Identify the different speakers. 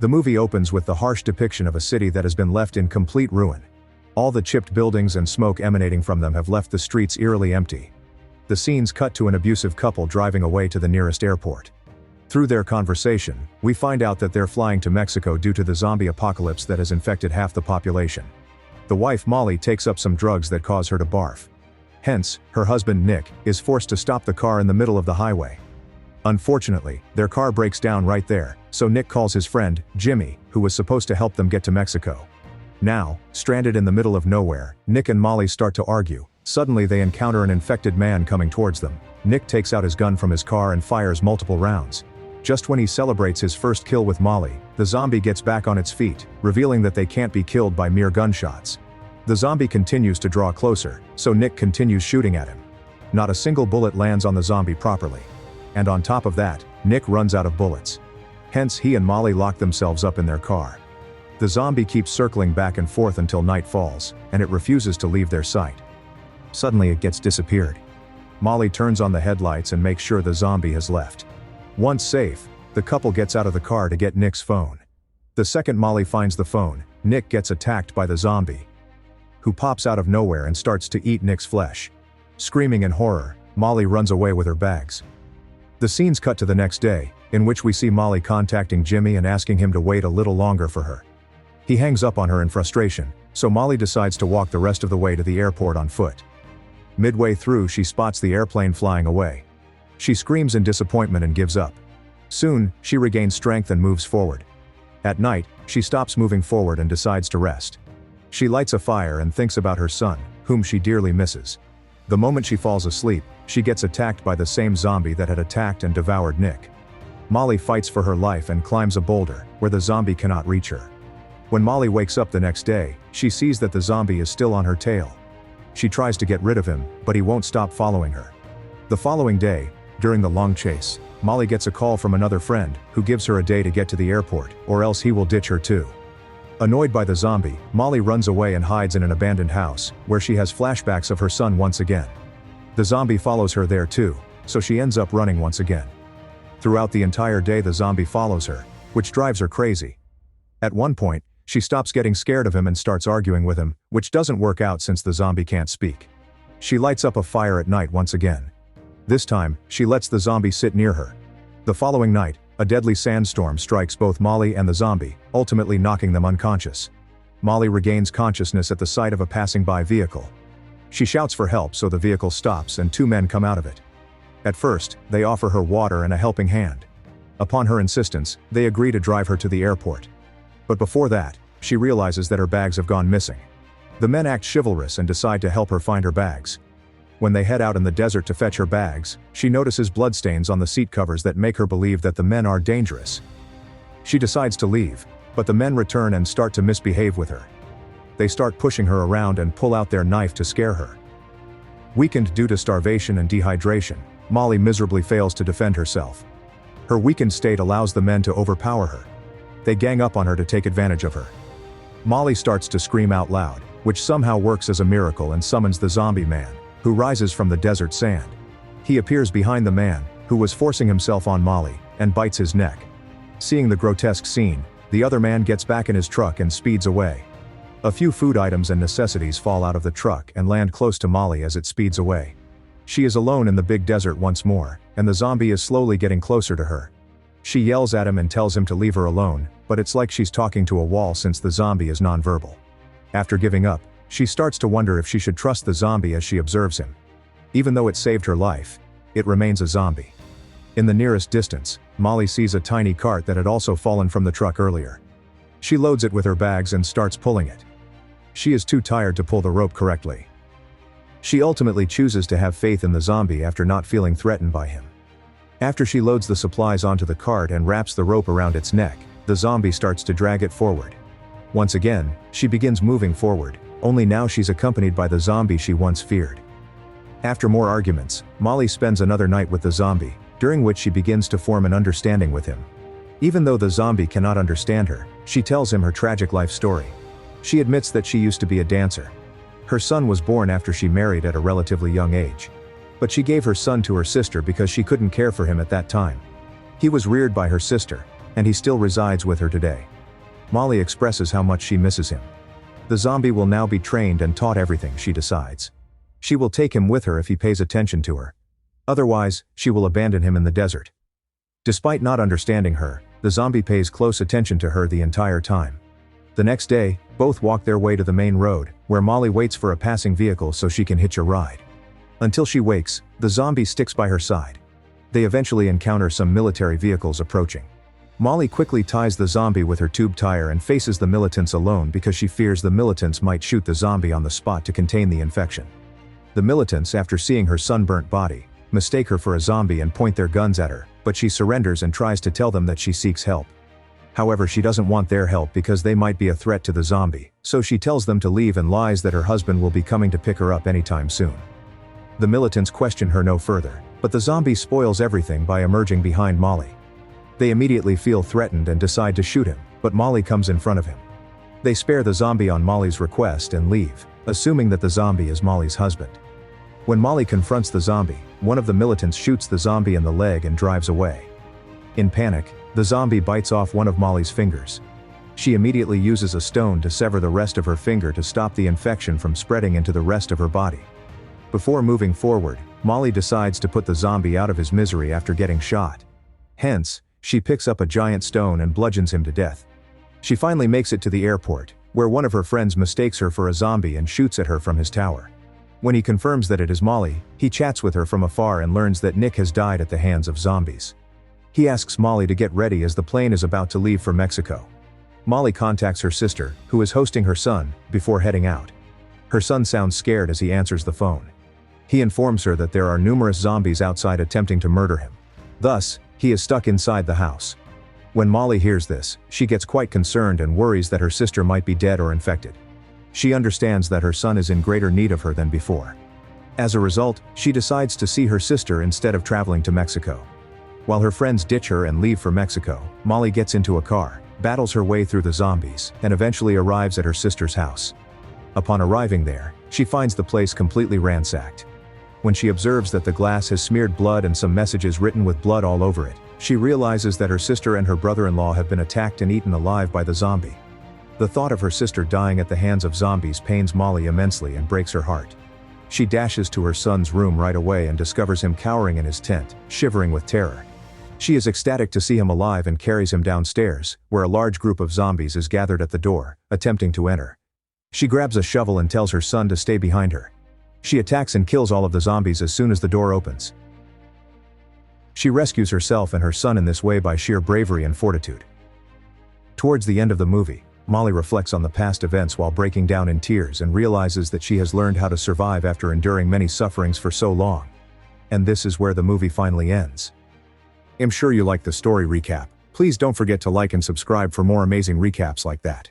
Speaker 1: The movie opens with the harsh depiction of a city that has been left in complete ruin. All the chipped buildings and smoke emanating from them have left the streets eerily empty. The scenes cut to an abusive couple driving away to the nearest airport. Through their conversation, we find out that they're flying to Mexico due to the zombie apocalypse that has infected half the population. The wife Molly takes up some drugs that cause her to barf. Hence, her husband Nick is forced to stop the car in the middle of the highway. Unfortunately, their car breaks down right there, so Nick calls his friend, Jimmy, who was supposed to help them get to Mexico. Now, stranded in the middle of nowhere, Nick and Molly start to argue. Suddenly they encounter an infected man coming towards them. Nick takes out his gun from his car and fires multiple rounds. Just when he celebrates his first kill with Molly, the zombie gets back on its feet, revealing that they can't be killed by mere gunshots. The zombie continues to draw closer, so Nick continues shooting at him. Not a single bullet lands on the zombie properly. And on top of that, Nick runs out of bullets. Hence he and Molly lock themselves up in their car. The zombie keeps circling back and forth until night falls, and it refuses to leave their sight. Suddenly it gets disappeared. Molly turns on the headlights and makes sure the zombie has left. Once safe, the couple gets out of the car to get Nick's phone. The second Molly finds the phone, Nick gets attacked by the zombie, who pops out of nowhere and starts to eat Nick's flesh. Screaming in horror, Molly runs away with her bags. The scenes cut to the next day, in which we see Molly contacting Jimmy and asking him to wait a little longer for her. He hangs up on her in frustration, so Molly decides to walk the rest of the way to the airport on foot. Midway through she spots the airplane flying away. She screams in disappointment and gives up. Soon, she regains strength and moves forward. At night, she stops moving forward and decides to rest. She lights a fire and thinks about her son, whom she dearly misses. The moment she falls asleep, she gets attacked by the same zombie that had attacked and devoured Nick. Molly fights for her life and climbs a boulder, where the zombie cannot reach her. When Molly wakes up the next day, she sees that the zombie is still on her tail. She tries to get rid of him, but he won't stop following her. The following day, during the long chase, Molly gets a call from another friend, who gives her a day to get to the airport, or else he will ditch her too. Annoyed by the zombie, Molly runs away and hides in an abandoned house, where she has flashbacks of her son once again. The zombie follows her there too, so she ends up running once again. Throughout the entire day the zombie follows her, which drives her crazy. At one point, she stops getting scared of him and starts arguing with him, which doesn't work out since the zombie can't speak. She lights up a fire at night once again. This time, she lets the zombie sit near her. The following night, a deadly sandstorm strikes both Molly and the zombie, ultimately knocking them unconscious. Molly regains consciousness at the sight of a passing by vehicle. She shouts for help so the vehicle stops and two men come out of it. At first, they offer her water and a helping hand. Upon her insistence, they agree to drive her to the airport. But before that, she realizes that her bags have gone missing. The men act chivalrous and decide to help her find her bags. When they head out in the desert to fetch her bags, she notices bloodstains on the seat covers that make her believe that the men are dangerous. She decides to leave, but the men return and start to misbehave with her. They start pushing her around and pull out their knife to scare her. Weakened due to starvation and dehydration, Molly miserably fails to defend herself. Her weakened state allows the men to overpower her. They gang up on her to take advantage of her. Molly starts to scream out loud, which somehow works as a miracle and summons the zombie man, who rises from the desert sand. He appears behind the man, who was forcing himself on Molly, and bites his neck. Seeing the grotesque scene, the other man gets back in his truck and speeds away. A few food items and necessities fall out of the truck and land close to Molly as it speeds away. She is alone in the big desert once more, and the zombie is slowly getting closer to her. She yells at him and tells him to leave her alone, but it's like she's talking to a wall since the zombie is nonverbal. After giving up, she starts to wonder if she should trust the zombie as she observes him. Even though it saved her life, it remains a zombie. In the nearest distance, Molly sees a tiny cart that had also fallen from the truck earlier. She loads it with her bags and starts pulling it. She is too tired to pull the rope correctly. She ultimately chooses to have faith in the zombie after not feeling threatened by him. After she loads the supplies onto the cart and wraps the rope around its neck, the zombie starts to drag it forward. Once again, she begins moving forward, only now she's accompanied by the zombie she once feared. After more arguments, Molly spends another night with the zombie, during which she begins to form an understanding with him. Even though the zombie cannot understand her, she tells him her tragic life story. She admits that she used to be a dancer. Her son was born after she married at a relatively young age. But she gave her son to her sister because she couldn't care for him at that time. He was reared by her sister, and he still resides with her today. Molly expresses how much she misses him. The zombie will now be trained and taught everything, she decides. She will take him with her if he pays attention to her. Otherwise, she will abandon him in the desert. Despite not understanding her, the zombie pays close attention to her the entire time. The next day, both walk their way to the main road, where Molly waits for a passing vehicle so she can hitch a ride. Until she wakes, the zombie sticks by her side. They eventually encounter some military vehicles approaching. Molly quickly ties the zombie with her tube tire and faces the militants alone because she fears the militants might shoot the zombie on the spot to contain the infection. The militants, after seeing her sunburnt body, mistake her for a zombie and point their guns at her, but she surrenders and tries to tell them that she seeks help. However, she doesn't want their help because they might be a threat to the zombie, so she tells them to leave and lies that her husband will be coming to pick her up anytime soon. The militants question her no further, but the zombie spoils everything by emerging behind Molly. They immediately feel threatened and decide to shoot him, but Molly comes in front of him. They spare the zombie on Molly's request and leave, assuming that the zombie is Molly's husband. When Molly confronts the zombie, one of the militants shoots the zombie in the leg and drives away. In panic, the zombie bites off one of Molly's fingers. She immediately uses a stone to sever the rest of her finger to stop the infection from spreading into the rest of her body. Before moving forward, Molly decides to put the zombie out of his misery after getting shot. Hence, she picks up a giant stone and bludgeons him to death. She finally makes it to the airport, where one of her friends mistakes her for a zombie and shoots at her from his tower. When he confirms that it is Molly, he chats with her from afar and learns that Nick has died at the hands of zombies. He asks Molly to get ready as the plane is about to leave for Mexico. Molly contacts her sister, who is hosting her son, before heading out. Her son sounds scared as he answers the phone. He informs her that there are numerous zombies outside attempting to murder him. Thus, he is stuck inside the house. When Molly hears this, she gets quite concerned and worries that her sister might be dead or infected. She understands that her son is in greater need of her than before. As a result, she decides to see her sister instead of traveling to Mexico. While her friends ditch her and leave for Mexico, Molly gets into a car, battles her way through the zombies, and eventually arrives at her sister's house. Upon arriving there, she finds the place completely ransacked. When she observes that the glass has smeared blood and some messages written with blood all over it, she realizes that her sister and her brother-in-law have been attacked and eaten alive by the zombie. The thought of her sister dying at the hands of zombies pains Molly immensely and breaks her heart. She dashes to her son's room right away and discovers him cowering in his tent, shivering with terror. She is ecstatic to see him alive and carries him downstairs, where a large group of zombies is gathered at the door, attempting to enter. She grabs a shovel and tells her son to stay behind her. She attacks and kills all of the zombies as soon as the door opens. She rescues herself and her son in this way by sheer bravery and fortitude. Towards the end of the movie, Molly reflects on the past events while breaking down in tears and realizes that she has learned how to survive after enduring many sufferings for so long. And this is where the movie finally ends. I'm sure you liked the story recap. Please don't forget to like and subscribe for more amazing recaps like that.